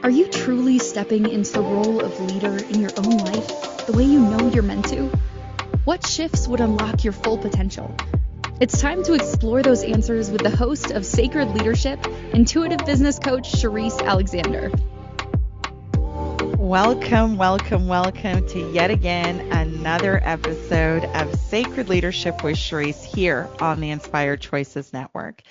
Are you truly stepping into the role of leader in your own life the way you know you're meant to? What shifts would unlock your full potential? It's time to explore those answers with the host of Sacred Leadership, intuitive business coach Sherisse Alexander. Welcome to yet again another episode of Sacred Leadership with Sherisse here on the Inspired Choices Network.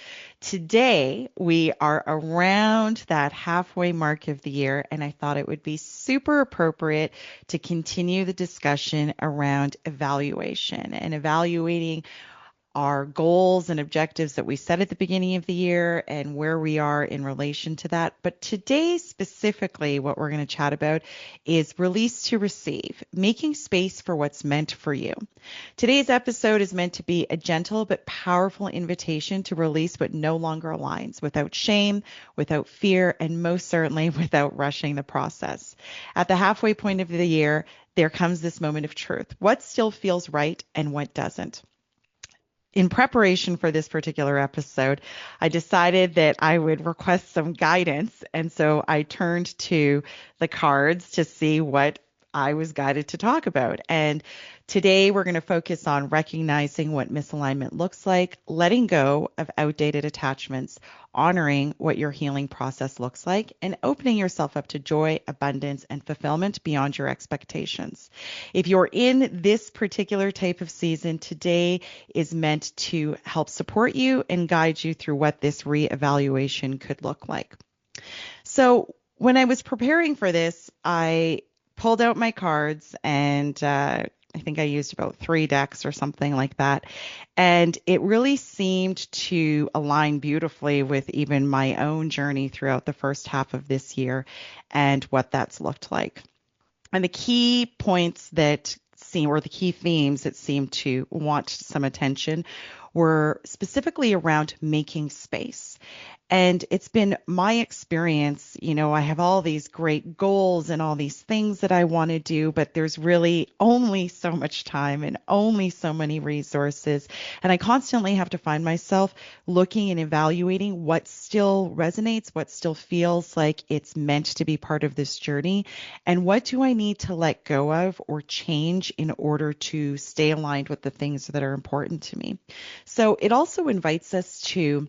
Today, we are around that halfway mark of the year, and I thought it would be super appropriate to continue the discussion around evaluation and evaluating our goals and objectives that we set at the beginning of the year and where we are in relation to that. But today, specifically, what we're going to chat about is release to receive, making space for what's meant for you. Today's episode is meant to be a gentle but powerful invitation to release what no longer aligns, without shame, without fear, and most certainly without rushing the process. At the halfway point of the year, there comes this moment of truth. What still feels right and what doesn't? In preparation for this particular episode, I decided that I would request some guidance. And so I turned to the cards to see what I was guided to talk about. And today we're going to focus on recognizing what misalignment looks like, letting go of outdated attachments, honoring what your healing process looks like, and opening yourself up to joy, abundance, and fulfillment beyond your expectations. If you're in this particular type of season, today is meant to help support you and guide you through what this reevaluation could look like. So when I was preparing for this, I pulled out my cards and I think I used about 3 decks or something like that. And it really seemed to align beautifully with even my own journey throughout the first half of this year and what that's looked like. And the key points that seem, or the key themes that seem to want some attention were specifically around making space. And it's been my experience, I have all these great goals and all these things that I want to do, but there's really only so much time and only so many resources. And I constantly have to find myself looking and evaluating what still resonates, what still feels like it's meant to be part of this journey, and what do I need to let go of or change in order to stay aligned with the things that are important to me. So it also invites us to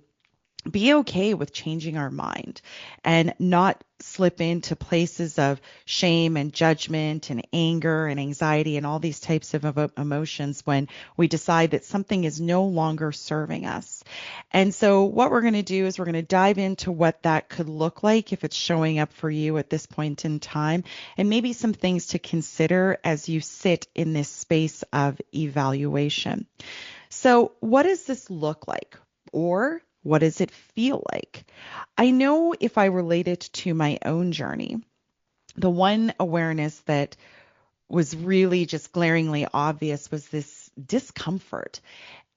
be okay with changing our mind and not slip into places of shame and judgment and anger and anxiety and all these types of emotions when we decide that something is no longer serving us. And so what we're going to do is we're going to dive into what that could look like if it's showing up for you at this point in time, and maybe some things to consider as you sit in this space of evaluation. So what does this look like? Or what does it feel like? I know if I relate it to my own journey, the one awareness that was really just glaringly obvious was this discomfort.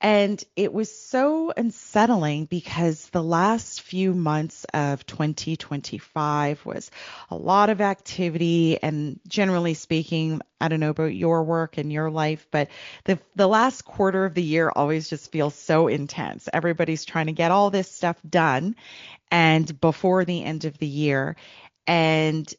And it was so unsettling because the last few months of 2025 was a lot of activity. And generally speaking, I don't know about your work and your life, but the last quarter of the year always just feels so intense. Everybody's trying to get all this stuff done and before the end of the year. And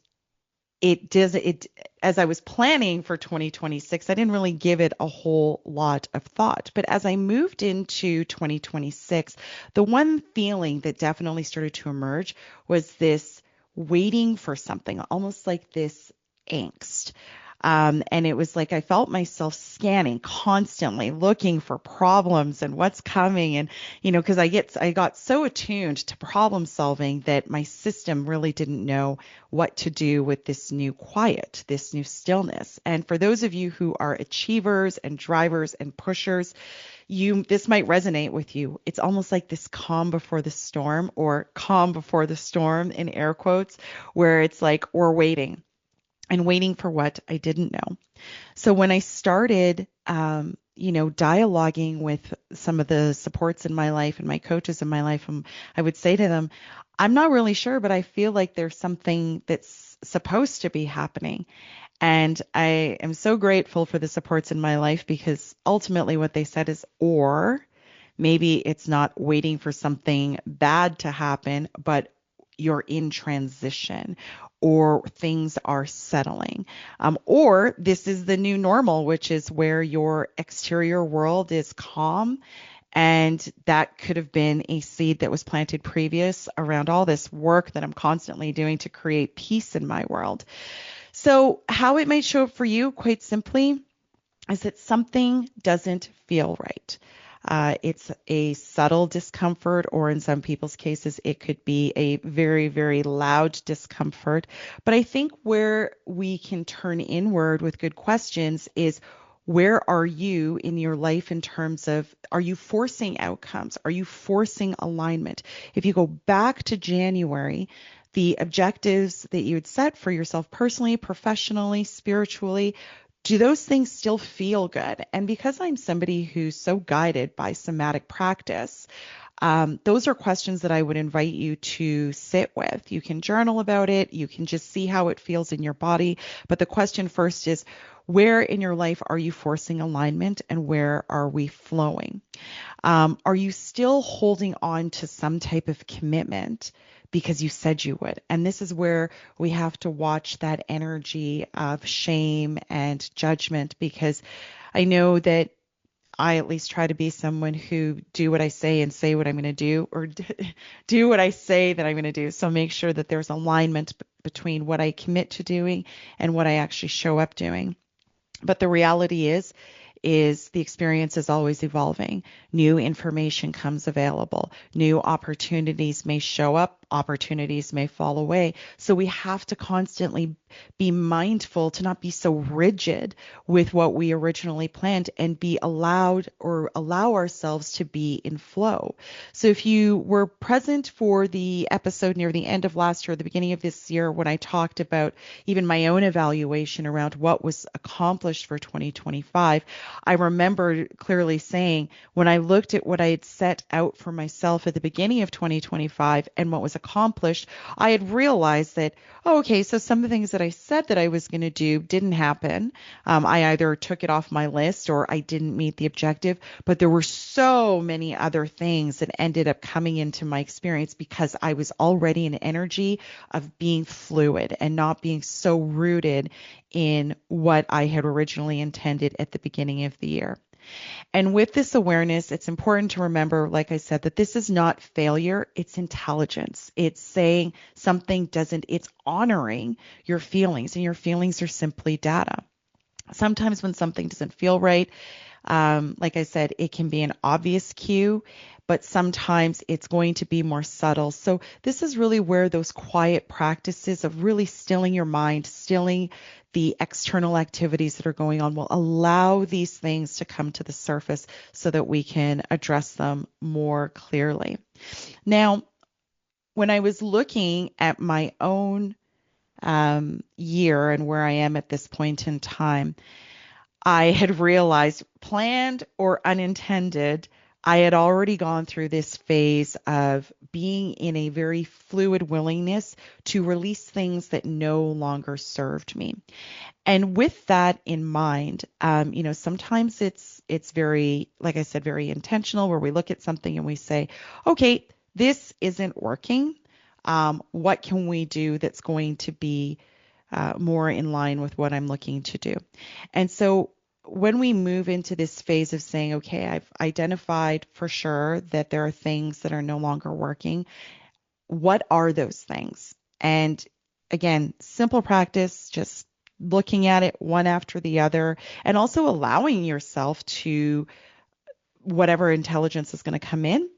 as I was planning for 2026, I didn't really give it a whole lot of thought. But as I moved into 2026, the one feeling that definitely started to emerge was this waiting for something, almost like this angst. And it was like I felt myself scanning constantly, looking for problems and what's coming. And, because I got so attuned to problem solving that my system really didn't know what to do with this new quiet, this new stillness. And for those of you who are achievers and drivers and pushers, this might resonate with you. It's almost like this calm before the storm, or calm before the storm in air quotes, where it's like we're waiting. And waiting for what I didn't know. So when I started, dialoguing with some of the supports in my life and my coaches in my life, I would say to them, I'm not really sure, but I feel like there's something that's supposed to be happening. And I am so grateful for the supports in my life, because ultimately what they said is, or maybe it's not waiting for something bad to happen, but you're in transition or things are settling. Or this is the new normal, which is where your exterior world is calm. And that could have been a seed that was planted previous around all this work that I'm constantly doing to create peace in my world. So, how it might show up for you, quite simply, is that something doesn't feel right. It's a subtle discomfort, or in some people's cases, it could be a very, very loud discomfort. But I think where we can turn inward with good questions is, where are you in your life in terms of, are you forcing outcomes? Are you forcing alignment? If you go back to January, the objectives that you had set for yourself personally, professionally, spiritually, do those things still feel good? And because I'm somebody who's so guided by somatic practice, those are questions that I would invite you to sit with. You can journal about it. You can just see how it feels in your body. But the question first is, where in your life are you forcing alignment, and where are we flowing? Are you still holding on to some type of commitment because you said you would? And this is where we have to watch that energy of shame and judgment, because I know that I at least try to be someone who do what I say and say what I'm going to do, or do what I say that I'm going to do. So make sure that there's alignment between what I commit to doing and what I actually show up doing. But the reality is the experience is always evolving. New information comes available. New opportunities may show up. Opportunities may fall away. So we have to constantly be mindful to not be so rigid with what we originally planned, and be allowed, or allow ourselves to be in flow. So if you were present for the episode near the end of last year, the beginning of this year, when I talked about even my own evaluation around what was accomplished for 2025, I remember clearly saying, when I looked at what I had set out for myself at the beginning of 2025 and what was accomplished, I had realized that, oh, okay, so some of the things that I said that I was going to do didn't happen. I either took it off my list or I didn't meet the objective, but there were so many other things that ended up coming into my experience because I was already in energy of being fluid and not being so rooted in what I had originally intended at the beginning of the year. And with this awareness, it's important to remember, like I said, that this is not failure, it's intelligence. It's saying something doesn't, it's honoring your feelings, and your feelings are simply data. Sometimes when something doesn't feel right, like I said, it can be an obvious cue, but sometimes it's going to be more subtle. So this is really where those quiet practices of really stilling your mind, stilling the external activities that are going on, will allow these things to come to the surface so that we can address them more clearly. Now, when I was looking at my own year and where I am at this point in time, I had realized, planned or unintended, I had already gone through this phase of being in a very fluid willingness to release things that no longer served me. And with that in mind, sometimes it's very, like I said, very intentional, where we look at something and we say, okay, this isn't working. What can we do that's going to be more in line with what I'm looking to do? And so when we move into this phase of saying, okay, I've identified for sure that there are things that are no longer working, what are those things? And again, simple practice, just looking at it one after the other, and also allowing yourself to, whatever intelligence is going to come in,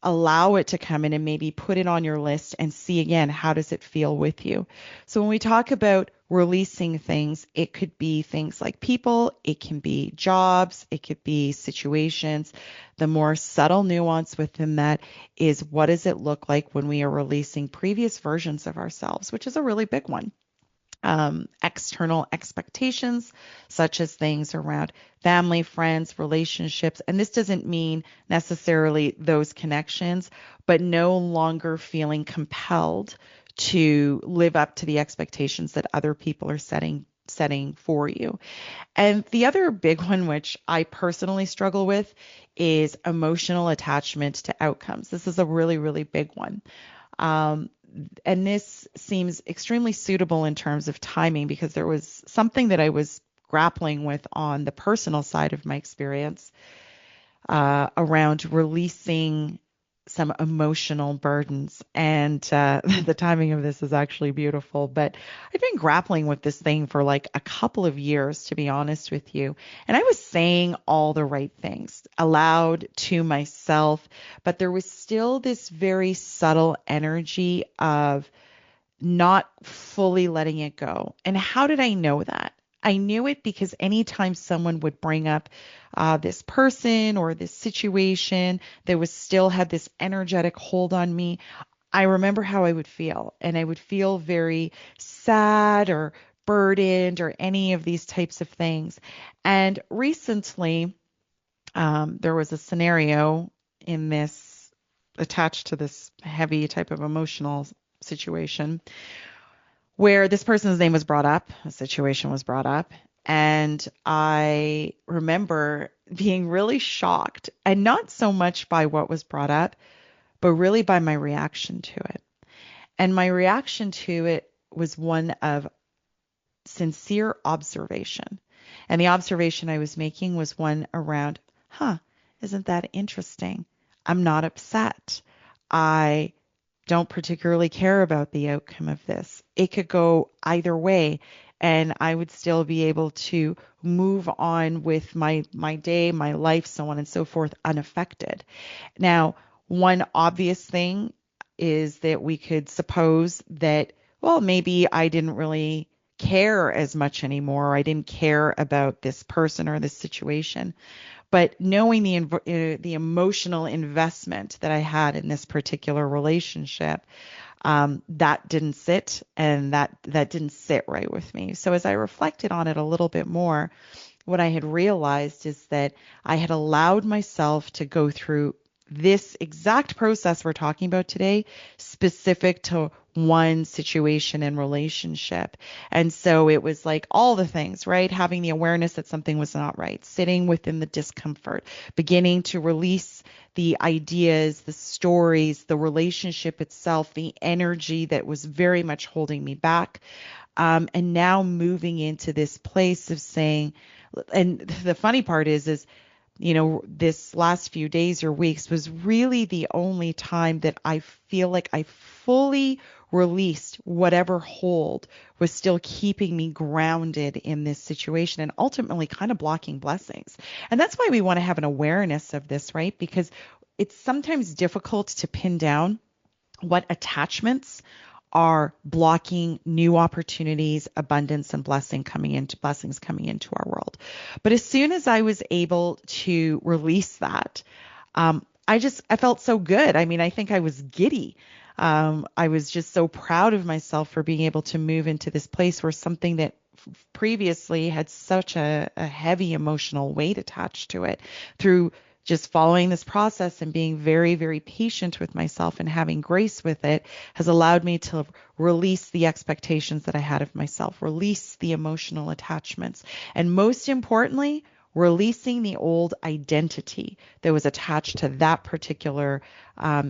allow it to come in and maybe put it on your list and see again, how does it feel with you? So when we talk about releasing things, it could be things like people, it can be jobs, it could be situations. The more subtle nuance within that is, what does it look like when we are releasing previous versions of ourselves, which is a really big one. External expectations, such as things around family, friends, relationships. And this doesn't mean necessarily those connections, but no longer feeling compelled to live up to the expectations that other people are setting for you. And the other big one, which I personally struggle with, is emotional attachment to outcomes. This is a really, really big one. and this seems extremely suitable in terms of timing because there was something that I was grappling with on the personal side of my experience around releasing some emotional burdens. And the timing of this is actually beautiful. But I've been grappling with this thing for like a couple of years, to be honest with you. And I was saying all the right things aloud to myself, but there was still this very subtle energy of not fully letting it go. And how did I know that? I knew it because anytime someone would bring up this person or this situation that was still had this energetic hold on me, I remember how I would feel. And I would feel very sad or burdened or any of these types of things. And recently, there was a scenario in this attached to this heavy type of emotional situation where this person's name was brought up, a situation was brought up, and I remember being really shocked, and not so much by what was brought up, but really by my reaction to it. And my reaction to it was one of sincere observation. And the observation I was making was one around, isn't that interesting? I'm not upset. I don't particularly care about the outcome of this. It could go either way, and I would still be able to move on with my day, my life, so on and so forth, unaffected. Now, one obvious thing is that we could suppose that, well, maybe I didn't really care as much anymore. I didn't care about this person or this situation. But knowing the emotional investment that I had in this particular relationship, that didn't sit, and that didn't sit right with me. So as I reflected on it a little bit more, what I had realized is that I had allowed myself to go through this exact process we're talking about today, specific to one situation and relationship. And so it was like all the things, right? Having the awareness that something was not right, sitting within the discomfort, beginning to release the ideas, the stories, the relationship itself, the energy that was very much holding me back. And now moving into this place of saying, and the funny part is, this last few days or weeks was really the only time that I feel like I fully released whatever hold was still keeping me grounded in this situation and ultimately kind of blocking blessings. And that's why we want to have an awareness of this, right? Because it's sometimes difficult to pin down what attachments are blocking new opportunities, abundance, and blessings coming into our world. But as soon as I was able to release that, I felt so good. I mean, I think I was giddy. I was just so proud of myself for being able to move into this place where something that previously had such a heavy emotional weight attached to it, through just following this process and being very, very patient with myself and having grace with it, has allowed me to release the expectations that I had of myself, release the emotional attachments, and most importantly, releasing the old identity that was attached to that particular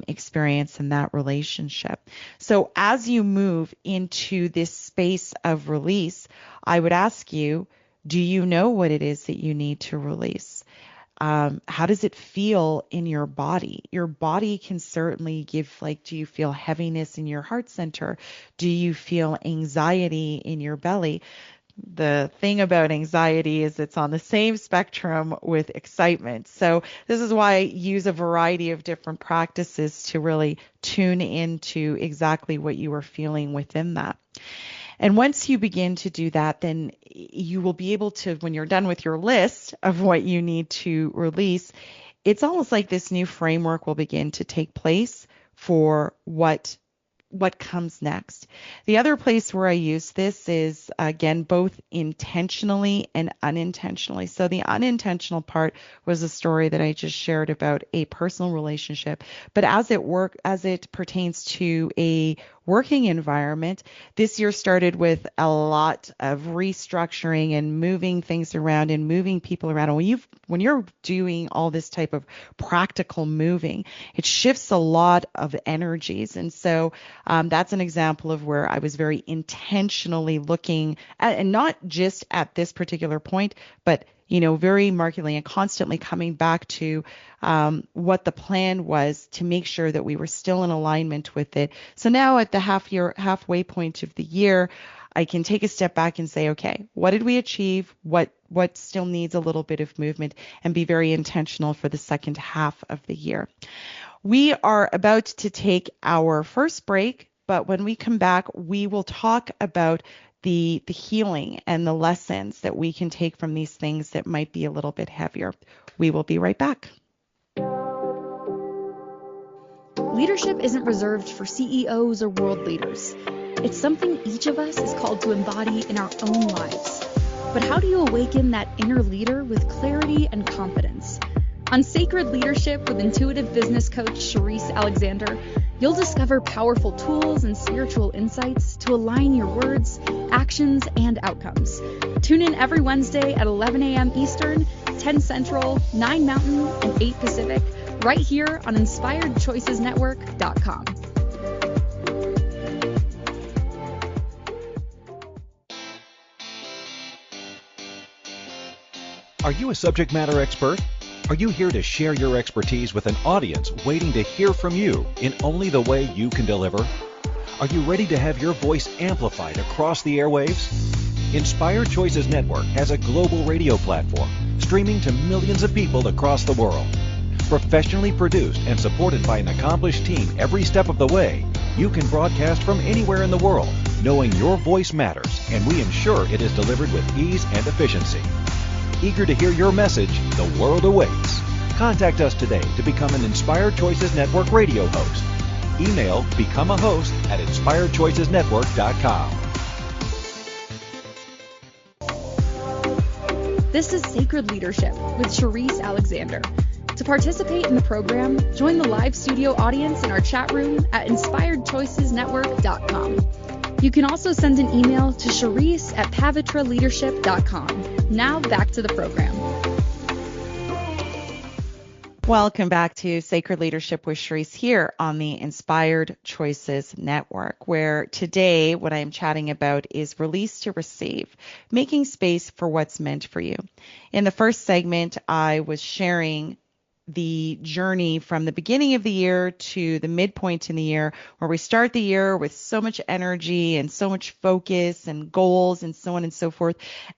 experience and that relationship. So as you move into this space of release, I would ask you, do you know what it is that you need to release? How does it feel in your body? Your body can certainly give, do you feel heaviness in your heart center? Do you feel anxiety in your belly? The thing about anxiety is it's on the same spectrum with excitement. So this is why I use a variety of different practices to really tune into exactly what you are feeling within that. And once you begin to do that, then you will be able to, when you're done with your list of what you need to release, it's almost like this new framework will begin to take place for what comes next. The other place where I use this is, again, both intentionally and unintentionally. So the unintentional part was a story that I just shared about a personal relationship, but as it pertains to a working environment. This year started with a lot of restructuring and moving things around and moving people around. And when you're doing all this type of practical moving, it shifts a lot of energies. And so that's an example of where I was very intentionally looking at, and not just at this particular point, but very markedly and constantly coming back to what the plan was to make sure that we were still in alignment with it. So now at the halfway point of the year, I can take a step back and say, okay, what did we achieve? What still needs a little bit of movement, and be very intentional for the second half of the year. We are about to take our first break, but when we come back, we will talk about the healing and the lessons that we can take from these things that might be a little bit heavier. We will be right back. Leadership isn't reserved for CEOs or world leaders. It's something each of us is called to embody in our own lives. But how do you awaken that inner leader with clarity and confidence? On Sacred Leadership with intuitive business coach Sherisse Alexander, you'll discover powerful tools and spiritual insights to align your words, actions, and outcomes. Tune in every Wednesday at 11 a.m. Eastern, 10 Central, 9 Mountain, and 8 Pacific, right here on InspiredChoicesNetwork.com. Are you a subject matter expert? Are you here to share your expertise with an audience waiting to hear from you in only the way you can deliver? Are you ready to have your voice amplified across the airwaves? Inspired Choices Network has a global radio platform streaming to millions of people across the world. Professionally produced and supported by an accomplished team every step of the way, you can broadcast from anywhere in the world, knowing your voice matters, and we ensure it is delivered with ease and efficiency. Eager to hear your message, the world awaits. Contact us today to become an Inspired Choices Network radio host. Email become a host at inspiredchoicesnetwork.com. This is Sacred Leadership with Sherisse Alexander. To participate in the program, join the live studio audience in our chat room at inspiredchoicesnetwork.com. You can also send an email to Sherisse@pavitraleadership.com. Now back to the program. Welcome back to Sacred Leadership with Sherisse here on the Inspired Choices Network, where today what I'm chatting about is release to receive, making space for what's meant for you. In the first segment, I was sharing the journey from the beginning of the year to the midpoint in the year, where we start the year with so much energy and so much focus and goals and so on and so forth,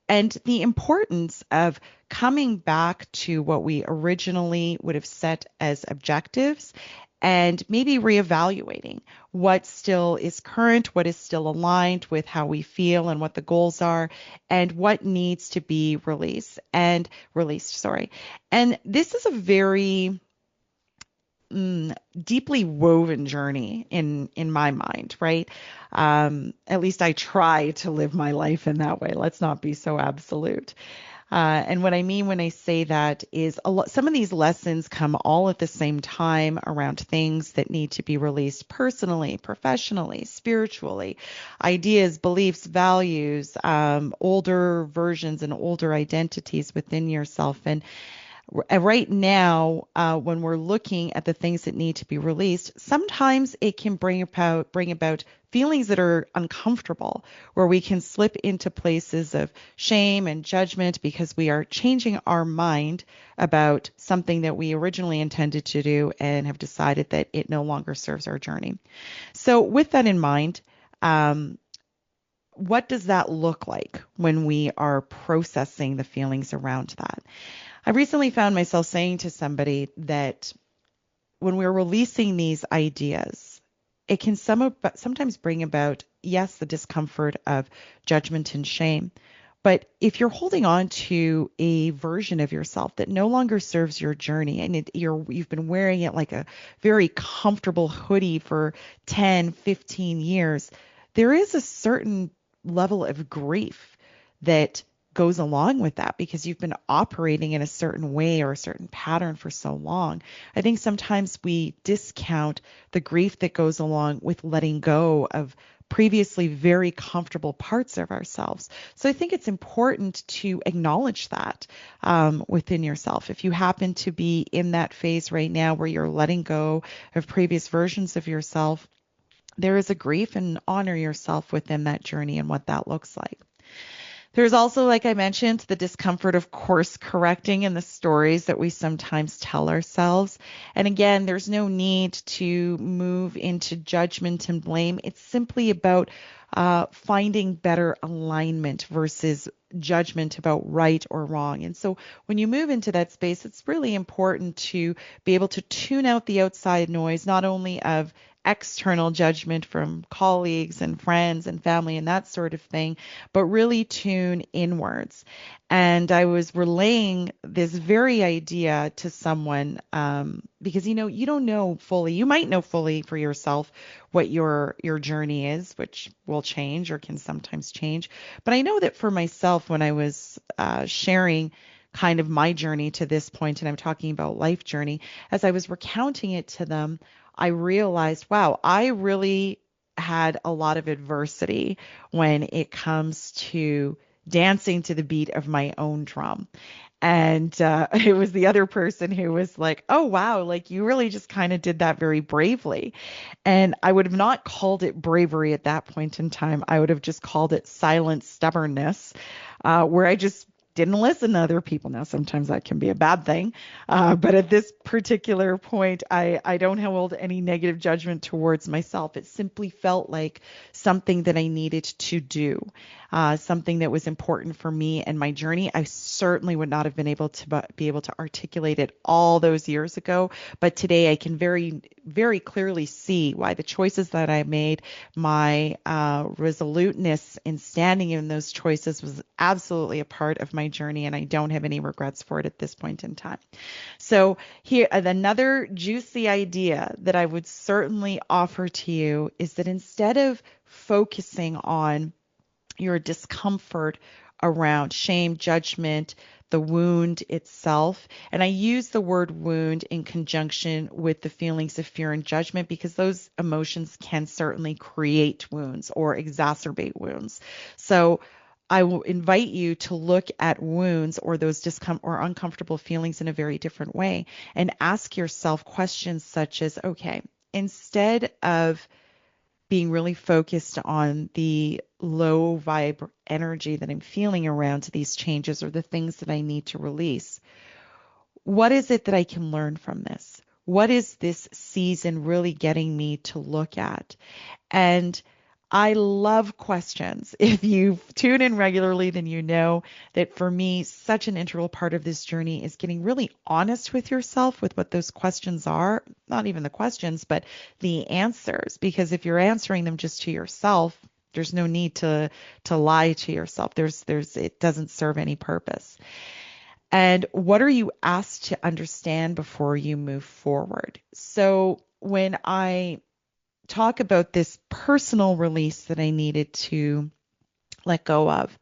and the importance of coming back to what we originally would have set as objectives and maybe reevaluating what still is current, what is still aligned with how we feel and what the goals are, and what needs to be released. And this is a very deeply woven journey in my mind, right? At least I try to live my life in that way. Let's not be so absolute. And what I mean when I say that is some of these lessons come all at the same time around things that need to be released personally, professionally, spiritually, ideas, beliefs, values, older versions and older identities within yourself. And right now, when we're looking at the things that need to be released, sometimes it can bring about feelings that are uncomfortable, where we can slip into places of shame and judgment because we are changing our mind about something that we originally intended to do and have decided that it no longer serves our journey. So with that in mind, what does that look like when we are processing the feelings around that? I recently found myself saying to somebody that when we're releasing these ideas, it can sometimes bring about, yes, the discomfort of judgment and shame. But if you're holding on to a version of yourself that no longer serves your journey, and you've been wearing it like a very comfortable hoodie for 10, 15 years, there is a certain level of grief that goes along with that because you've been operating in a certain way or a certain pattern for so long. I think sometimes we discount the grief that goes along with letting go of previously very comfortable parts of ourselves. So I think it's important to acknowledge that within yourself. If you happen to be in that phase right now where you're letting go of previous versions of yourself, there is a grief, and honor yourself within that journey and what that looks like. There's also, like I mentioned, the discomfort of course correcting in the stories that we sometimes tell ourselves. And again, there's no need to move into judgment and blame. It's simply about finding better alignment versus judgment about right or wrong. And so when you move into that space, it's really important to be able to tune out the outside noise, not only of external judgment from colleagues and friends and family and that sort of thing, but really tune inwards. And I was relaying this very idea to someone because, you don't know fully, you might know fully for yourself what your journey is, which will change or can sometimes change. But I know that for myself, when I was sharing kind of my journey to this point, and I'm talking about life journey, as I was recounting it to them, I realized, wow, I really had a lot of adversity when it comes to dancing to the beat of my own drum. And it was the other person who was like, oh, wow, like you really just kind of did that very bravely. And I would have not called it bravery at that point in time. I would have just called it silent stubbornness, where I just didn't listen to other people. Now, sometimes that can be a bad thing. But at this particular point, I don't hold any negative judgment towards myself. It simply felt like something that I needed to do, something that was important for me and my journey. I certainly would not have been able to be able to articulate it all those years ago. But today I can very, very clearly see why the choices that I made, my resoluteness in standing in those choices was absolutely a part of my journey, and I don't have any regrets for it at this point in time. So here, another juicy idea that I would certainly offer to you is that instead of focusing on your discomfort around shame, judgment, the wound itself. And I use the word wound in conjunction with the feelings of fear and judgment because those emotions can certainly create wounds or exacerbate wounds. So I will invite you to look at wounds or those discomfort or uncomfortable feelings in a very different way and ask yourself questions such as, okay, instead of being really focused on the low vibe energy that I'm feeling around these changes or the things that I need to release, what is it that I can learn from this? What is this season really getting me to look at? And I love questions. If you tune in regularly, then you know that for me, such an integral part of this journey is getting really honest with yourself with what those questions are. Not even the questions, but the answers. Because if you're answering them just to yourself, there's no need to lie to yourself. It doesn't serve any purpose. And what are you asked to understand before you move forward? So when I talk about this personal release that I needed to let go of,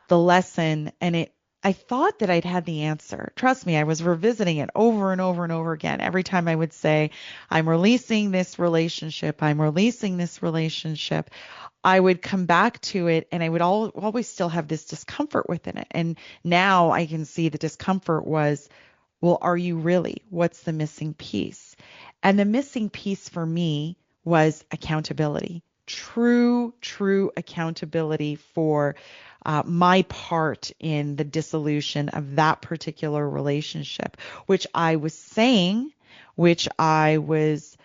the lesson, and I thought that I'd had the answer. Trust me, I was revisiting it over and over and over again. Every time I would say, I'm releasing this relationship, I'm releasing this relationship, I would come back to it and I would always still have this discomfort within it. And now I can see the discomfort was, well, are you really? What's the missing piece? And the missing piece for me was accountability, true accountability for my part in the dissolution of that particular relationship, which I was saying, which I was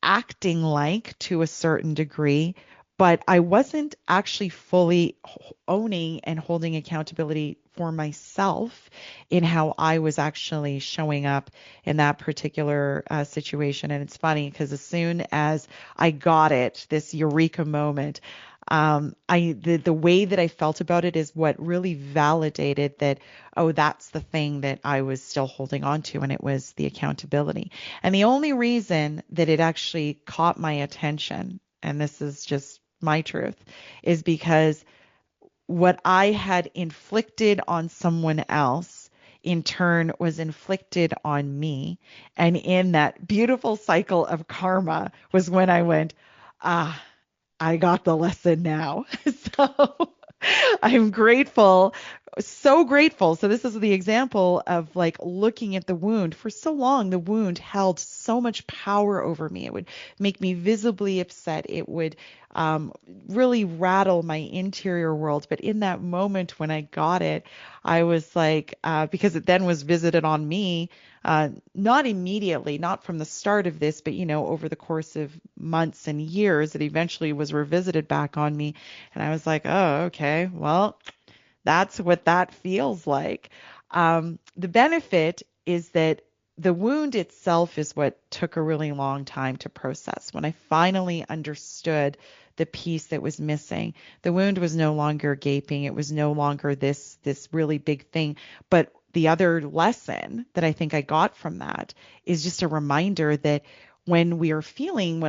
acting like to a certain degree, but I wasn't actually fully owning and holding accountability for myself in how I was actually showing up in that particular situation. And it's funny because as soon as I got it, this eureka moment, the way that I felt about it is what really validated that, oh, that's the thing that I was still holding on to, and it was the accountability. And the only reason that it actually caught my attention, and this is just my truth, is because what I had inflicted on someone else in turn was inflicted on me. And in that beautiful cycle of karma was when I went, ah, I got the lesson now. So I'm grateful, so grateful. So this is the example of like looking at the wound. For so long, the wound held so much power over me. It would make me visibly upset. It would really rattle my interior world. But in that moment when I got it, I was like, because it then was visited on me, not immediately, not from the start of this, but over the course of months and years, it eventually was revisited back on me. And I was like, oh, okay, well, that's what that feels like. The benefit is that the wound itself is what took a really long time to process. When I finally understood the piece that was missing, the wound was no longer gaping. It was no longer this really big thing. But the other lesson that I think I got from that is just a reminder that when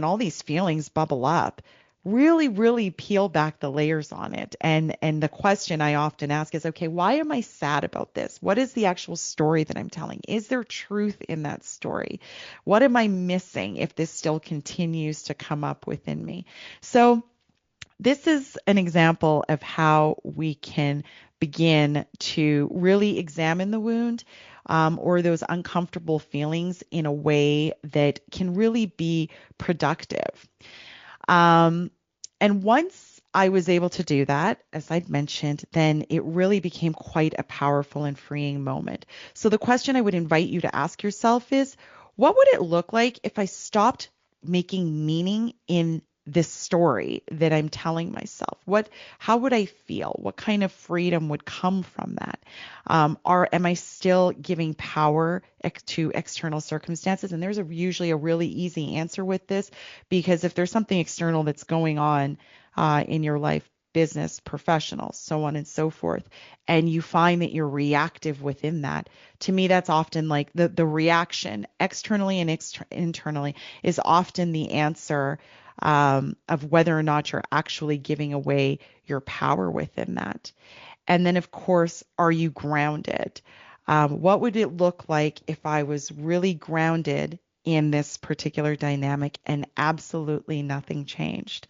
all these feelings bubble up, really, really peel back the layers on it. And the question I often ask is, okay, why am I sad about this? What is the actual story that I'm telling? Is there truth in that story? What am I missing if this still continues to come up within me? So this is an example of how we can begin to really examine the wound, or those uncomfortable feelings in a way that can really be productive. And once I was able to do that, as I'd mentioned, then it really became quite a powerful and freeing moment. So the question I would invite you to ask yourself is, what would it look like if I stopped making meaning in this story that I'm telling myself? How would I feel? What kind of freedom would come from that? Am I still giving power to external circumstances? And there's usually a really easy answer with this, because if there's something external that's going on in your life, business, professional, so on and so forth, and you find that you're reactive within that, to me, that's often like the reaction externally and internally is often the answer of whether or not you're actually giving away your power within that. And then, of course, are you grounded? What would it look like if I was really grounded in this particular dynamic and absolutely nothing changed?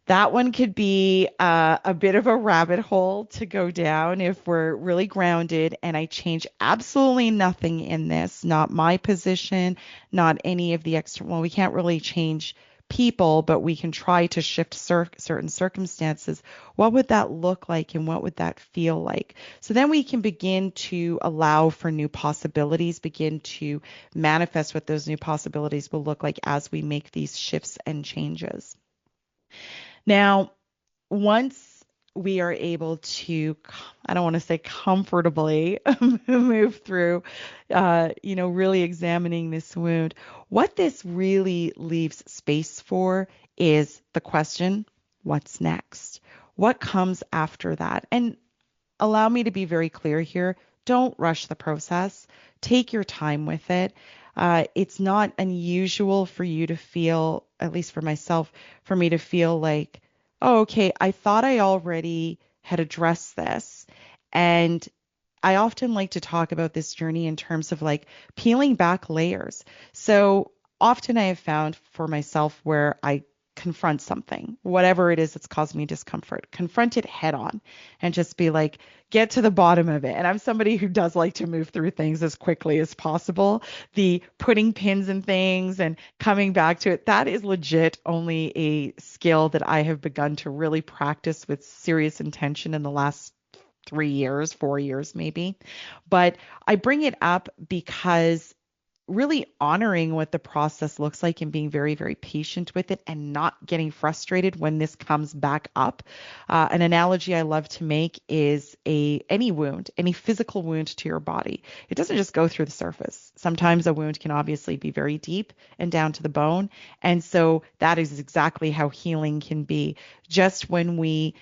That one could be a bit of a rabbit hole to go down if we're really grounded and I change absolutely nothing in this, not my position, not any of the external. Well, we can't really change people, but we can try to shift certain circumstances. What would that look like and what would that feel like? So then we can begin to allow for new possibilities, begin to manifest what those new possibilities will look like as we make these shifts and changes. Now, once we are able to, I don't want to say comfortably move through, really examining this wound, what this really leaves space for is the question, what's next? What comes after that? And allow me to be very clear here. Don't rush the process. Take your time with it. It's not unusual for you to feel, at least for myself, for me to feel like, oh, okay, I thought I already had addressed this. And I often like to talk about this journey in terms of like peeling back layers. So often I have found for myself where I confront something, whatever it is that's caused me discomfort, confront it head on and just be like, get to the bottom of it. And I'm somebody who does like to move through things as quickly as possible. The putting pins in things and coming back to it, that is legit only a skill that I have begun to really practice with serious intention in the last 3 years, 4 years maybe. But I bring it up because really honoring what the process looks like and being very, very patient with it and not getting frustrated when this comes back up. An analogy I love to make is any wound, any physical wound to your body. It doesn't just go through the surface. Sometimes a wound can obviously be very deep and down to the bone. And so that is exactly how healing can be. Just when we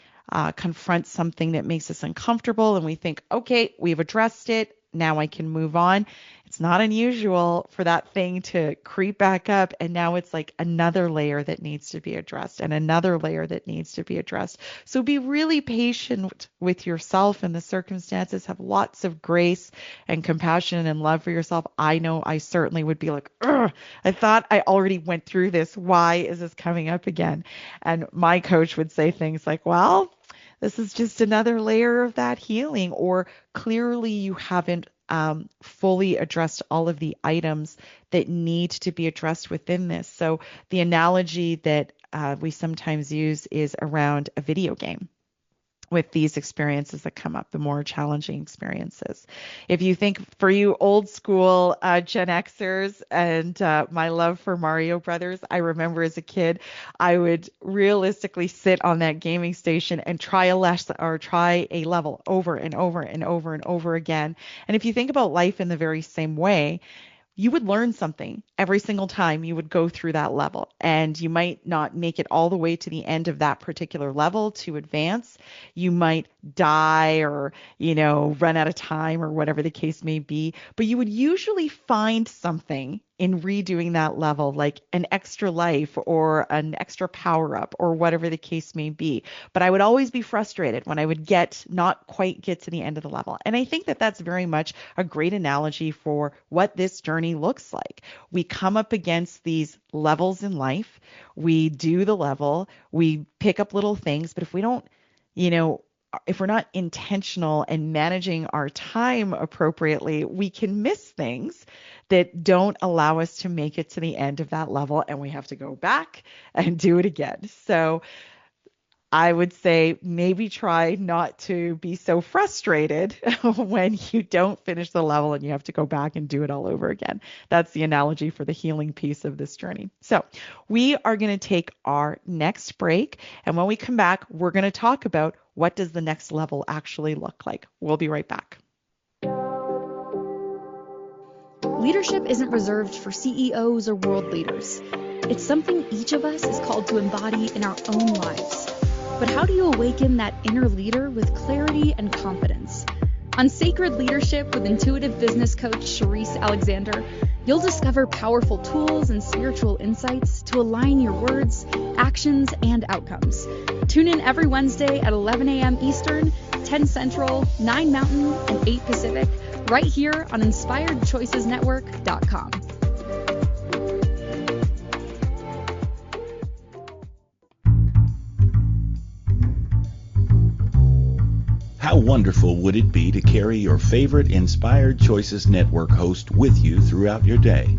confront something that makes us uncomfortable and we think, okay, we've addressed it, now I can move on. It's not unusual for that thing to creep back up, and now it's like another layer that needs to be addressed and another layer that needs to be addressed. So be really patient with yourself and the circumstances. Have lots of grace and compassion and love for yourself. I know I certainly would be like, ugh, I thought I already went through this. Why is this coming up again? And my coach would say things like, well, this is just another layer of that healing, or clearly you haven't fully addressed all of the items that need to be addressed within this. So the analogy that we sometimes use is around a video game with these experiences that come up, the more challenging experiences. If you think, for you old school Gen Xers and my love for Mario Brothers, I remember as a kid, I would realistically sit on that gaming station and try a level over and over and over and over again. And if you think about life in the very same way, you would learn something every single time you would go through that level. And you might not make it all the way to the end of that particular level to advance. You might die or, run out of time or whatever the case may be. But you would usually find something in redoing that level, like an extra life or an extra power up or whatever the case may be. But I would always be frustrated when I would not quite get to the end of the level. And I think that that's very much a great analogy for what this journey looks like. We come up against these levels in life. We do the level, we pick up little things, but if we don't, if we're not intentional and managing our time appropriately, we can miss things that don't allow us to make it to the end of that level, and we have to go back and do it again. So I would say maybe try not to be so frustrated when you don't finish the level and you have to go back and do it all over again. That's the analogy for the healing piece of this journey. So we are going to take our next break. And when we come back, we're going to talk about what does the next level actually look like. We'll be right back. Leadership isn't reserved for CEOs or world leaders. It's something each of us is called to embody in our own lives. But how do you awaken that inner leader with clarity and confidence? On Sacred Leadership with intuitive business coach Sherisse Alexander, you'll discover powerful tools and spiritual insights to align your words, actions, and outcomes. Tune in every Wednesday at 11 a.m. Eastern, 10 Central, 9 Mountain, and 8 Pacific, right here on InspiredChoicesNetwork.com. How wonderful would it be to carry your favorite Inspired Choices Network host with you throughout your day?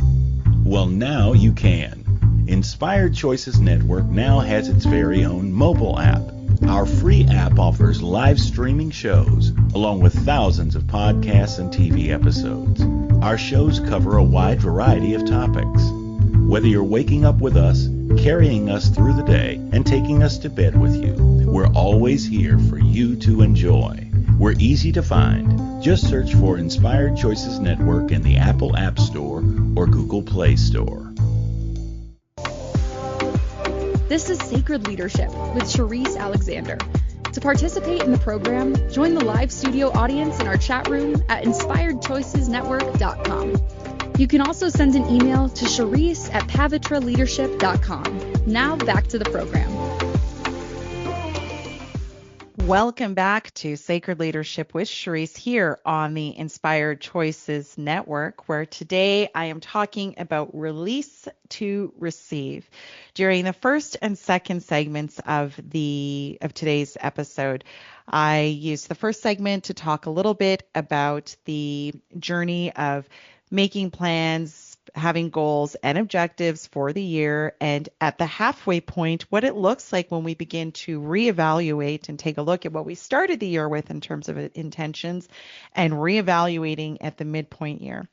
Well, now you can. Inspired Choices Network now has its very own mobile app. Our free app offers live streaming shows, along with thousands of podcasts and TV episodes. Our shows cover a wide variety of topics. Whether you're waking up with us, carrying us through the day, and taking us to bed with you, we're always here for you to enjoy. We're easy to find. Just search for Inspired Choices Network in the Apple App Store or Google Play Store. This is Sacred Leadership with Sherisse Alexander. To participate in the program, join the live studio audience in our chat room at InspiredChoicesNetwork.com. You can also send an email to Sherisse@pavitraleadership.com. Now back to the program. Welcome back to Sacred Leadership with Sherisse here on the Inspired Choices Network, where today I am talking about release to receive. During the first and second segments of today's episode, I used the first segment to talk a little bit about the journey of making plans, having goals and objectives for the year, and at the halfway point, what it looks like when we begin to reevaluate and take a look at what we started the year with in terms of intentions and reevaluating at the midpoint year.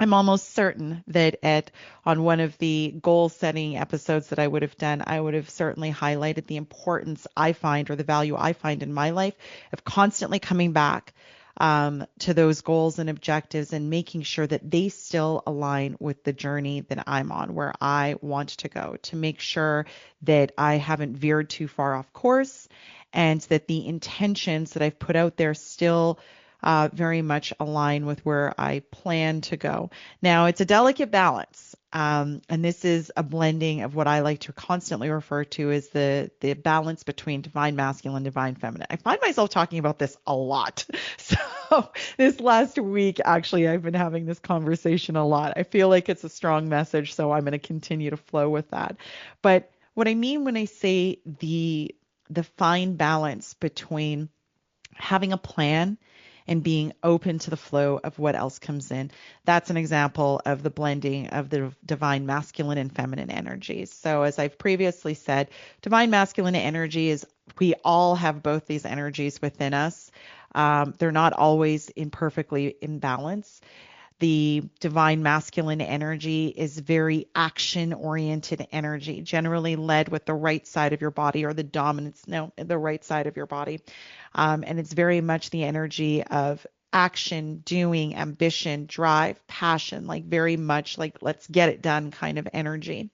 I'm almost certain that on one of the goal setting episodes that I would have done, I would have certainly highlighted the importance I find, or the value I find in my life, of constantly coming back to those goals and objectives and making sure that they still align with the journey that I'm on, where I want to go, to make sure that I haven't veered too far off course and that the intentions that I've put out there still very much align with where I plan to go. Now, it's a delicate balance. And this is a blending of what I like to constantly refer to as the balance between divine masculine and divine feminine. I find myself talking about this a lot. So this last week, actually, I've been having this conversation a lot. I feel like it's a strong message, so I'm going to continue to flow with that. But what I mean when I say the fine balance between having a plan and being open to the flow of what else comes in. That's an example of the blending of the divine masculine and feminine energies. So as I've previously said, divine masculine energy is we all have both these energies within us. They're not always perfectly in balance. The divine masculine energy is very action-oriented energy, generally led with the right side of your body or the dominance, no, the right side of your body. And it's very much the energy of action, doing, ambition, drive, passion, like very much like let's get it done kind of energy.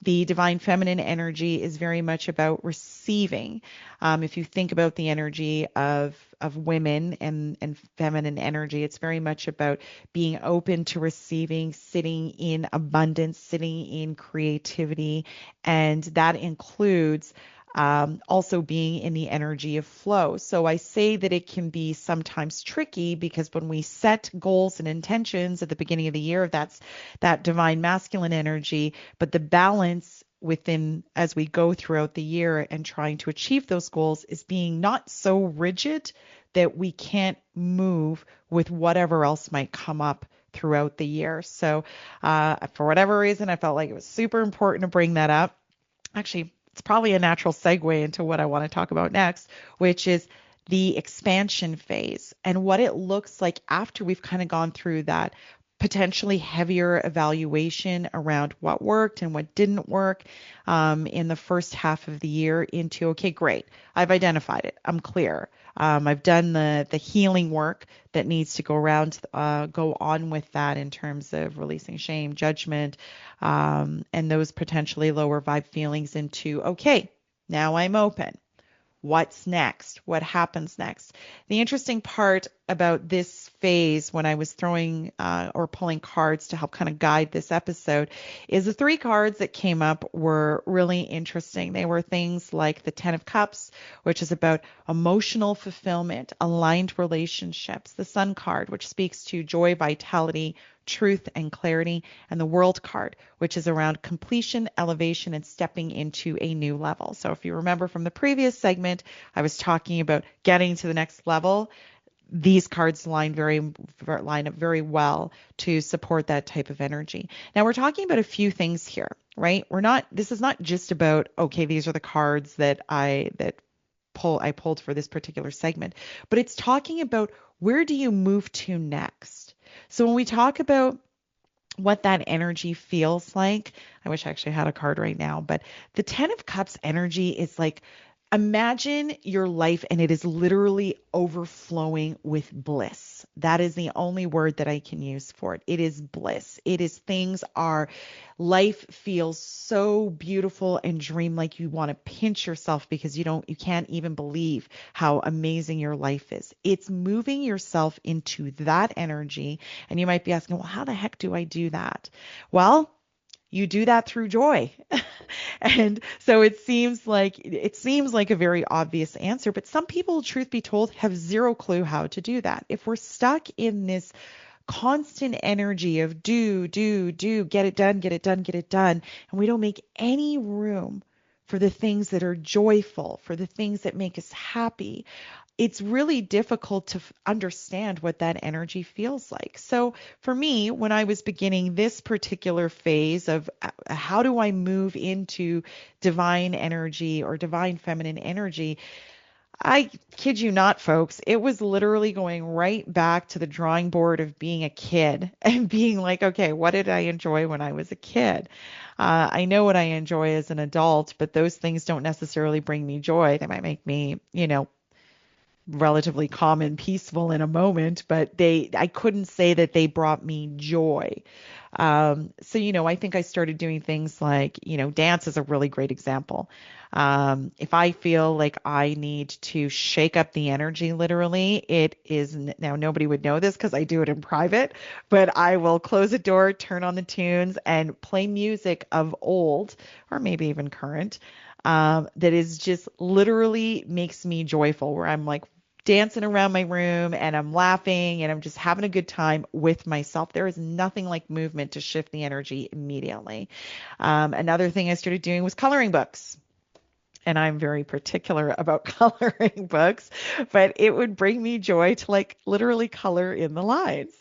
The divine feminine energy is very much about receiving. If you think about the energy of women and feminine energy, it's very much about being open to receiving, sitting in abundance, sitting in creativity, and that includes also being in the energy of flow. So I say that it can be sometimes tricky because when we set goals and intentions at the beginning of the year, that's that divine masculine energy, but the balance within as we go throughout the year and trying to achieve those goals is being not so rigid that we can't move with whatever else might come up throughout the year. So for whatever reason, I felt like it was super important to bring that up. Actually, it's probably a natural segue into what I want to talk about next, which is the expansion phase and what it looks like after we've kind of gone through that potentially heavier evaluation around what worked and what didn't work in the first half of the year into, okay, great. I've identified it. I'm clear. I've done the healing work that needs to go on with that in terms of releasing shame, judgment, and those potentially lower vibe feelings into, okay, now I'm open. What's next? What happens next? The interesting part about this phase when I was throwing or pulling cards to help kind of guide this episode is the three cards that came up were really interesting. They were things like the Ten of Cups, which is about emotional fulfillment, aligned relationships, the Sun card, which speaks to joy, vitality, truth, and clarity, and the World card, which is around completion, elevation, and stepping into a new level. So if you remember from the previous segment, I was talking about getting to the next level. These cards line up very well to support that type of energy. Now we're talking about a few things here, right? This is not just about, okay, these are the cards that I pulled for this particular segment, but it's talking about where do you move to next? So when we talk about what that energy feels like, I wish I actually had a card right now, but the Ten of Cups energy is like, imagine your life and it is literally overflowing with bliss. That is the only word that I can use for it. It is bliss. Life feels so beautiful and dreamlike. You want to pinch yourself because you can't even believe how amazing your life is. It's moving yourself into that energy. And you might be asking, well, how the heck do I do that? Well, you do that through joy. And so it seems like a very obvious answer, but some people, truth be told, have zero clue how to do that. If we're stuck in this constant energy of do, get it done, and we don't make any room for the things that are joyful, for the things that make us happy, it's really difficult to understand what that energy feels like. So for me, when I was beginning this particular phase of how do I move into divine energy or divine feminine energy, I kid you not, folks, it was literally going right back to the drawing board of being a kid and being like, okay, what did I enjoy when I was a kid? I know what I enjoy as an adult, but those things don't necessarily bring me joy. They might make me, relatively calm and peaceful in a moment, but I couldn't say that they brought me joy. So, I think I started doing things like, dance is a really great example. If I feel like I need to shake up the energy, literally, it is now nobody would know this because I do it in private, but I will close the door, turn on the tunes, and play music of old or maybe even current that is just literally makes me joyful, where I'm like dancing around my room and I'm laughing and I'm just having a good time with myself. There is nothing like movement to shift the energy immediately. Another thing I started doing was coloring books. And I'm very particular about coloring books, but it would bring me joy to like literally color in the lines.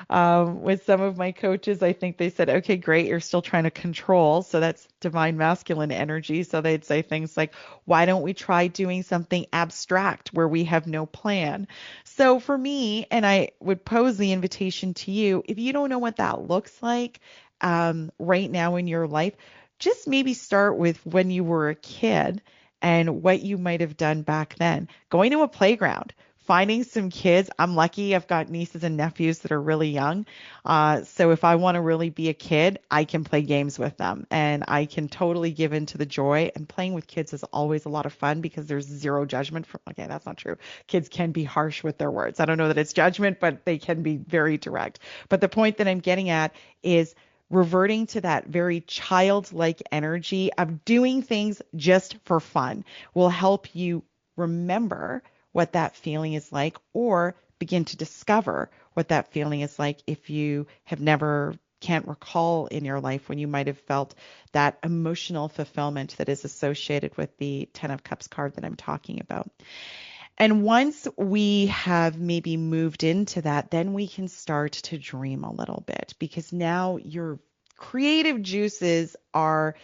With some of my coaches, I think they said, okay, great, you're still trying to control. So that's divine masculine energy. So they'd say things like, why don't we try doing something abstract where we have no plan? So for me, and I would pose the invitation to you, if you don't know what that looks like right now in your life, just maybe start with when you were a kid and what you might have done back then. Going to a playground, finding some kids. I'm lucky I've got nieces and nephews that are really young. So if I want to really be a kid, I can play games with them and I can totally give into the joy. And playing with kids is always a lot of fun because there's zero judgment. Okay, that's not true. Kids can be harsh with their words. I don't know that it's judgment, but they can be very direct. But the point that I'm getting at is reverting to that very childlike energy of doing things just for fun will help you remember what that feeling is like or begin to discover what that feeling is like if you have never can't recall in your life when you might have felt that emotional fulfillment that is associated with the 10 of Cups card that I'm talking about. And once we have maybe moved into that, then we can start to dream a little bit because now your creative juices are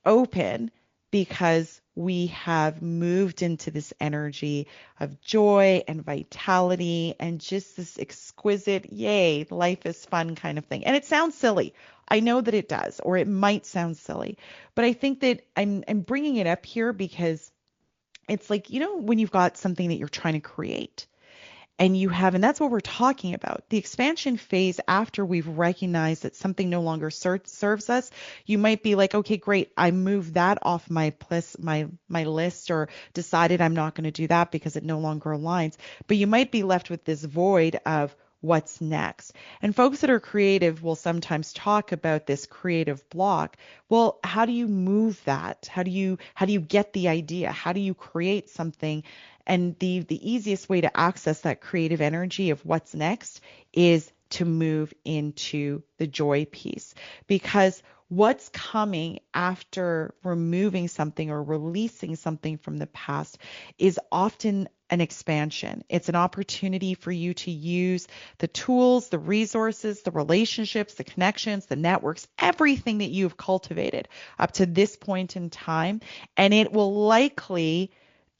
open because we have moved into this energy of joy and vitality and just this exquisite, yay, life is fun kind of thing. And it sounds silly. I know that it does, or it might sound silly, but I think that I'm bringing it up here because it's like, when you've got something that you're trying to create and that's what we're talking about. The expansion phase after we've recognized that something no longer serves us, you might be like, okay, great. I moved that off my list or decided I'm not going to do that because it no longer aligns. But you might be left with this void of what's next. And folks that are creative will sometimes talk about this creative block. Well, how do you move that? How do you get the idea? How do you create something? And the easiest way to access that creative energy of what's next is to move into the joy piece, because what's coming after removing something or releasing something from the past is often an expansion. It's an opportunity for you to use the tools, the resources, the relationships, the connections, the networks, everything that you've cultivated up to this point in time, and it will likely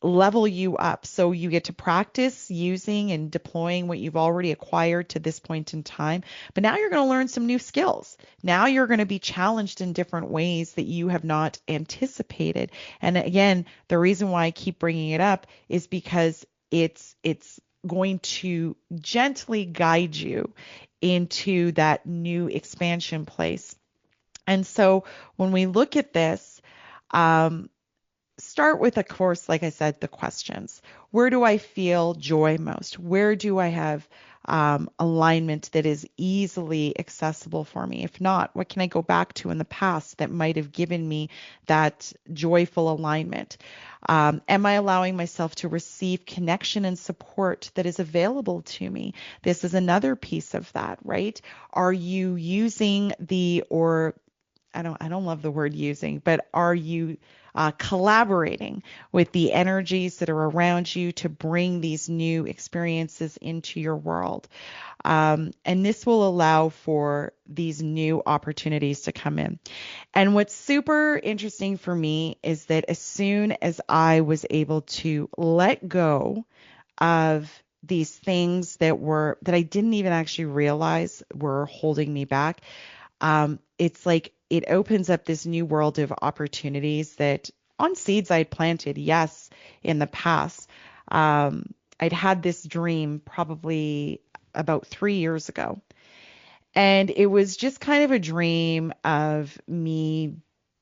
level you up. So you get to practice using and deploying what you've already acquired to this point in time. But now you're going to learn some new skills. Now you're going to be challenged in different ways that you have not anticipated. And again, the reason why I keep bringing it up is because it's going to gently guide you into that new expansion place. And so when we look at this, start with, of course, like I said, the questions. Where do I feel joy most? Where do I have alignment that is easily accessible for me? If not, what can I go back to in the past that might have given me that joyful alignment? Am I allowing myself to receive connection and support that is available to me? This is another piece of that, right? Are you using I don't love the word using, but are you collaborating with the energies that are around you to bring these new experiences into your world? And this will allow for these new opportunities to come in. And what's super interesting for me is that as soon as I was able to let go of these things that I didn't even actually realize were holding me back, it's like it opens up this new world of opportunities that on seeds I'd planted, yes, in the past. I'd had this dream probably about 3 years ago. And it was just kind of a dream of me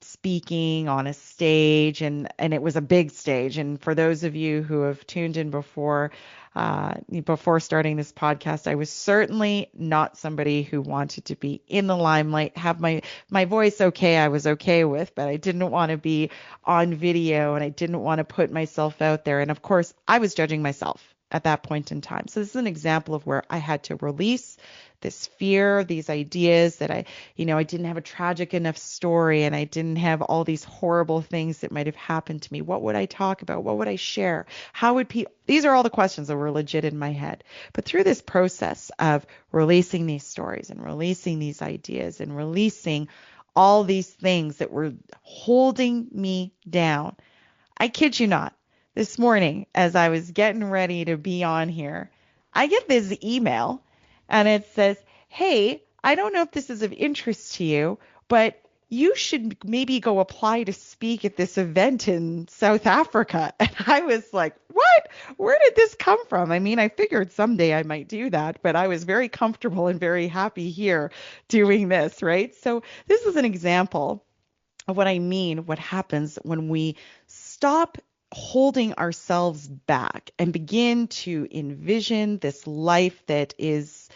speaking on a stage, and it was a big stage. And for those of you who have tuned in before starting this podcast, I was certainly not somebody who wanted to be in the limelight, have my voice okay, I was okay with, but I didn't want to be on video, and I didn't want to put myself out there. And of course, I was judging myself at that point in time. So this is an example of where I had to release this fear, these ideas that I didn't have a tragic enough story, and I didn't have all these horrible things that might have happened to me. What would I talk about? What would I share? How would people? These are all the questions that were legit in my head. But through this process of releasing these stories and releasing these ideas and releasing all these things that were holding me down, I kid you not, this morning as I was getting ready to be on here, I get this email. And it says, hey, I don't know if this is of interest to you, but you should maybe go apply to speak at this event in South Africa. And I was like, what? Where did this come from? I mean, I figured someday I might do that, but I was very comfortable and very happy here doing this, right? So this is an example of what I mean, what happens when we stop holding ourselves back and begin to envision this life that is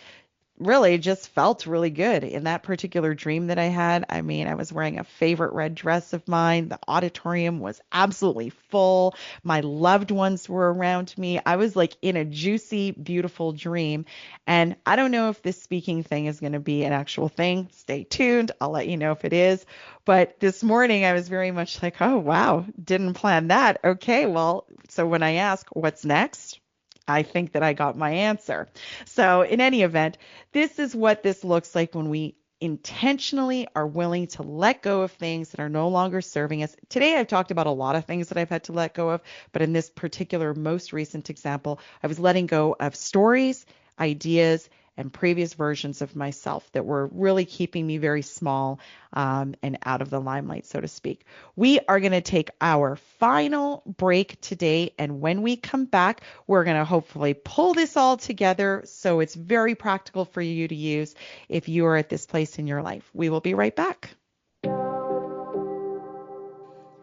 really just felt really good. In that particular dream that I had, I mean, I was wearing a favorite red dress of mine. The auditorium was absolutely full. My loved ones were around me. I was like in a juicy, beautiful dream. And I don't know if this speaking thing is going to be an actual thing. Stay tuned. I'll let you know if it is. But this morning I was very much like, oh, wow, didn't plan that. Okay, well, so when I ask what's next, I think that I got my answer. So in any event, this is what this looks like when we intentionally are willing to let go of things that are no longer serving us. Today, I've talked about a lot of things that I've had to let go of, but in this particular most recent example, I was letting go of stories, ideas, and previous versions of myself that were really keeping me very small and out of the limelight, so to speak. We are going to take our final break today, and when we come back, we're going to hopefully pull this all together so it's very practical for you to use if you are at this place in your life. We will be right back.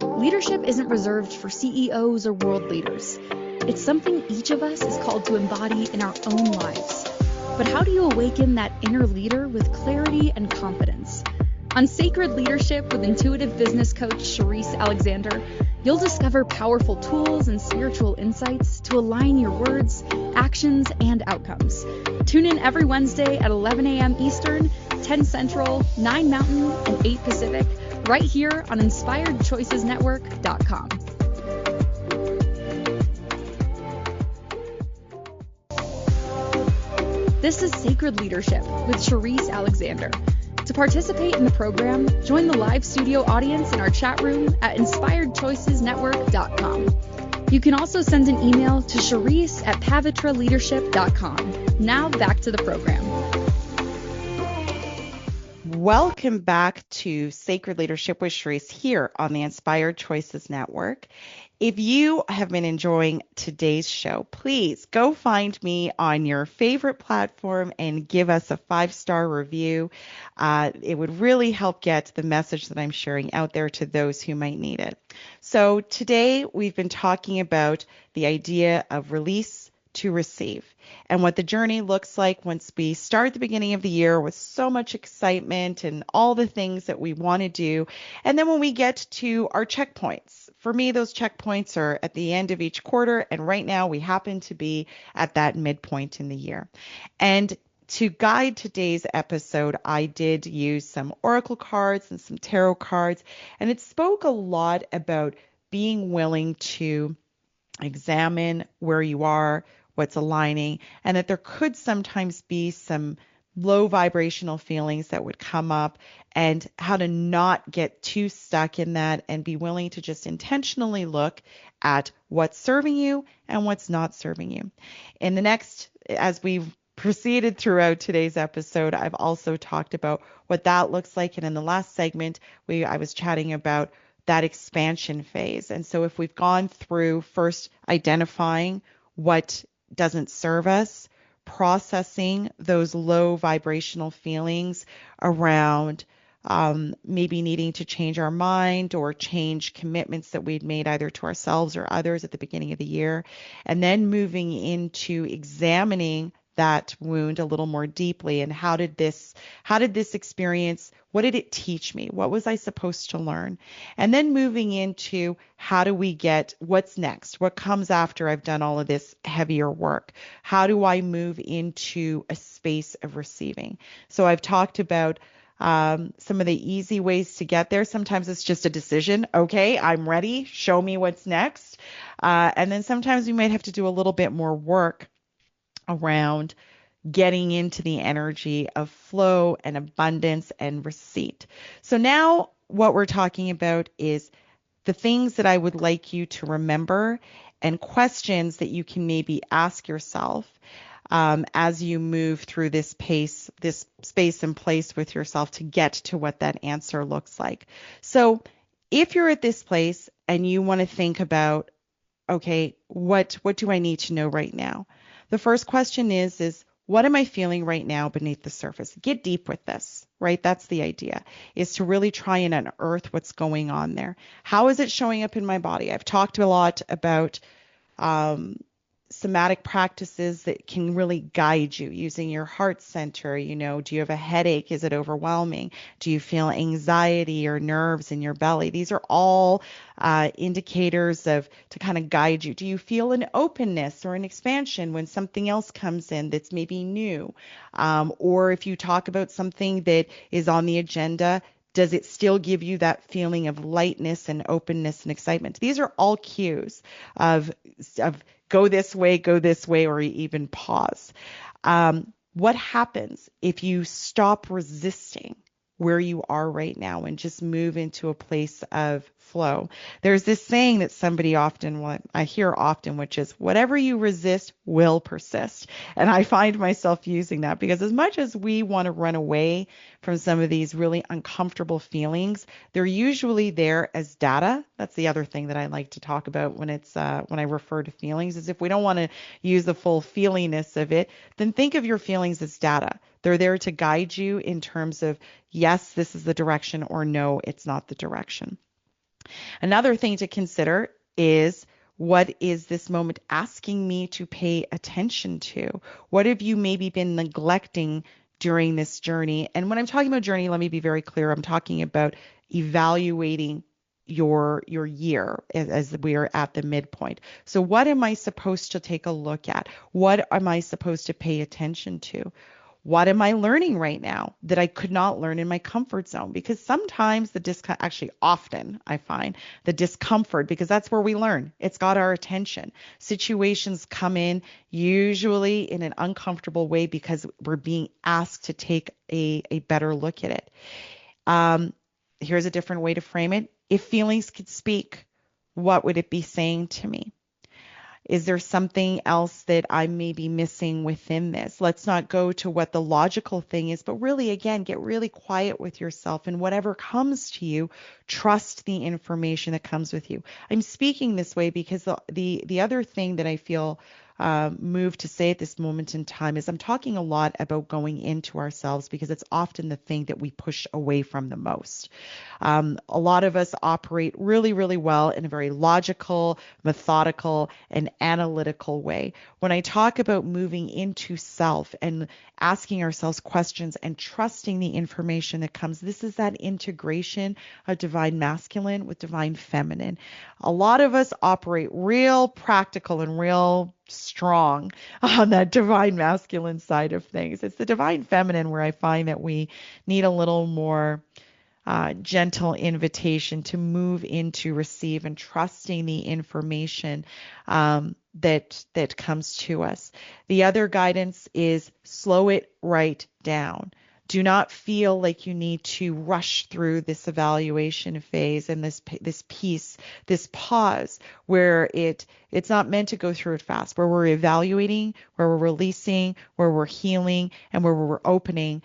Leadership isn't reserved for CEOs or world leaders. It's something each of us is called to embody in our own lives. But how do you awaken that inner leader with clarity and confidence? On Sacred Leadership with intuitive business coach Sherisse Alexander, you'll discover powerful tools and spiritual insights to align your words, actions, and outcomes. Tune in every Wednesday at 11 a.m. Eastern, 10 Central, 9 Mountain, and 8 Pacific, right here on InspiredChoicesNetwork.com. This is Sacred Leadership with Sherisse Alexander. To participate in the program, join the live studio audience in our chat room at InspiredChoicesNetwork.com. You can also send an email to Sherisse@pavitraleadership.com. Now back to the program. Welcome back to Sacred Leadership with Sherisse here on the Inspired Choices Network. If you have been enjoying today's show, please go find me on your favorite platform and give us a 5-star review. It would really help get the message that I'm sharing out there to those who might need it. So today we've been talking about the idea of release to receive and what the journey looks like once we start the beginning of the year with so much excitement and all the things that we want to do. And then when we get to our checkpoints, for me, those checkpoints are at the end of each quarter. And right now we happen to be at that midpoint in the year. And to guide today's episode, I did use some oracle cards and some tarot cards, and it spoke a lot about being willing to examine where you are, what's aligning, and that there could sometimes be some low vibrational feelings that would come up, and how to not get too stuck in that and be willing to just intentionally look at what's serving you and what's not serving you. In the next, as we've proceeded throughout today's episode, I've also talked about what that looks like. And in the last segment, I was chatting about that expansion phase. And so if we've gone through first identifying what doesn't serve us, processing those low vibrational feelings around maybe needing to change our mind or change commitments that we'd made either to ourselves or others at the beginning of the year, and then moving into examining that wound a little more deeply. And how did this experience, what did it teach me? What was I supposed to learn? And then moving into how do we get, what's next? What comes after I've done all of this heavier work? How do I move into a space of receiving? So I've talked about some of the easy ways to get there. Sometimes it's just a decision. Okay, I'm ready. Show me what's next. And then sometimes we might have to do a little bit more work around getting into the energy of flow and abundance and receipt. So now what we're talking about is the things that I would like you to remember and questions that you can maybe ask yourself as you move through this space and place with yourself to get to what that answer looks like. So if you're at this place and you want to think about, okay, what do I need to know right now? The first question is what am I feeling right now beneath the surface? Get deep with this, right? That's the idea, is to really try and unearth what's going on there. How is it showing up in my body? I've talked a lot about somatic practices that can really guide you using your heart center. Do you have a headache? Is it overwhelming? Do you feel anxiety or nerves in your belly? These are all indicators to kind of guide you. Do you feel an openness or an expansion when something else comes in that's maybe new? Or if you talk about something that is on the agenda, does it still give you that feeling of lightness and openness and excitement? These are all cues of go this way, or even pause. What happens if you stop resisting where you are right now and just move into a place of flow? There's this saying that I hear often, which is whatever you resist will persist. And I find myself using that because as much as we want to run away from some of these really uncomfortable feelings, they're usually there as data. That's the other thing that I like to talk about when I refer to feelings, is if we don't want to use the full feeliness of it, then think of your feelings as data. They're there to guide you in terms of, yes, this is the direction, or no, it's not the direction. Another thing to consider is, what is this moment asking me to pay attention to? What have you maybe been neglecting during this journey? And when I'm talking about journey, let me be very clear. I'm talking about evaluating your year as we are at the midpoint. So what am I supposed to take a look at? What am I supposed to pay attention to? What am I learning right now that I could not learn in my comfort zone? Because sometimes often I find the discomfort, because that's where we learn. It's got our attention. Situations come in usually in an uncomfortable way because we're being asked to take a better look at it. Here's a different way to frame it. If feelings could speak, what would it be saying to me? Is there something else that I may be missing within this? Let's not go to what the logical thing is, but really, again, get really quiet with yourself, and whatever comes to you, trust the information that comes with you. I'm speaking this way because the other thing that I feel moved to say at this moment in time is I'm talking a lot about going into ourselves because it's often the thing that we push away from the most. A lot of us operate really, really well in a very logical, methodical, and analytical way. When I talk about moving into self and asking ourselves questions and trusting the information that comes, this is that integration of divine masculine with divine feminine. A lot of us operate real practical and real strong on that divine masculine side of things. It's the divine feminine where I find that we need a little more gentle invitation to move into receive and trusting the information that comes to us. The other guidance is slow it right down. Do not feel like you need to rush through this evaluation phase and this piece, this pause where it's not meant to go through it fast, where we're evaluating, where we're releasing, where we're healing, and where we're opening.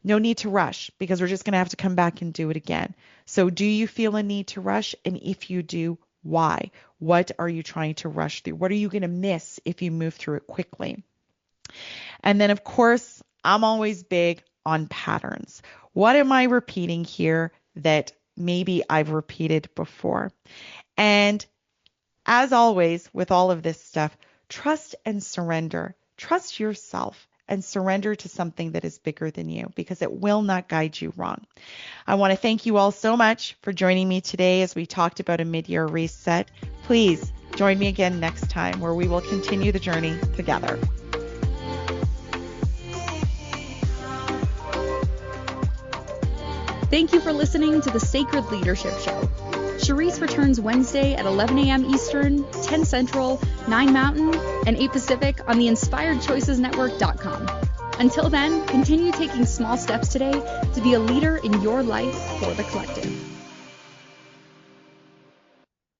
No need to rush, because we're just going to have to come back and do it again. So do you feel a need to rush? And if you do, why? What are you trying to rush through? What are you going to miss if you move through it quickly? And then, of course, I'm always big on patterns. What am I repeating here that maybe I've repeated before? And as always, with all of this stuff, trust and surrender. Trust yourself and surrender to something that is bigger than you, because it will not guide you wrong. I want to thank you all so much for joining me today as we talked about a mid-year reset. Please join me again next time, where we will continue the journey together. Thank you for listening to the Sacred Leadership Show. Sherisse returns Wednesday at 11 a.m. Eastern, 10 Central, 9 Mountain, and 8 Pacific on the InspiredChoicesNetwork.com. Until then, continue taking small steps today to be a leader in your life for the collective.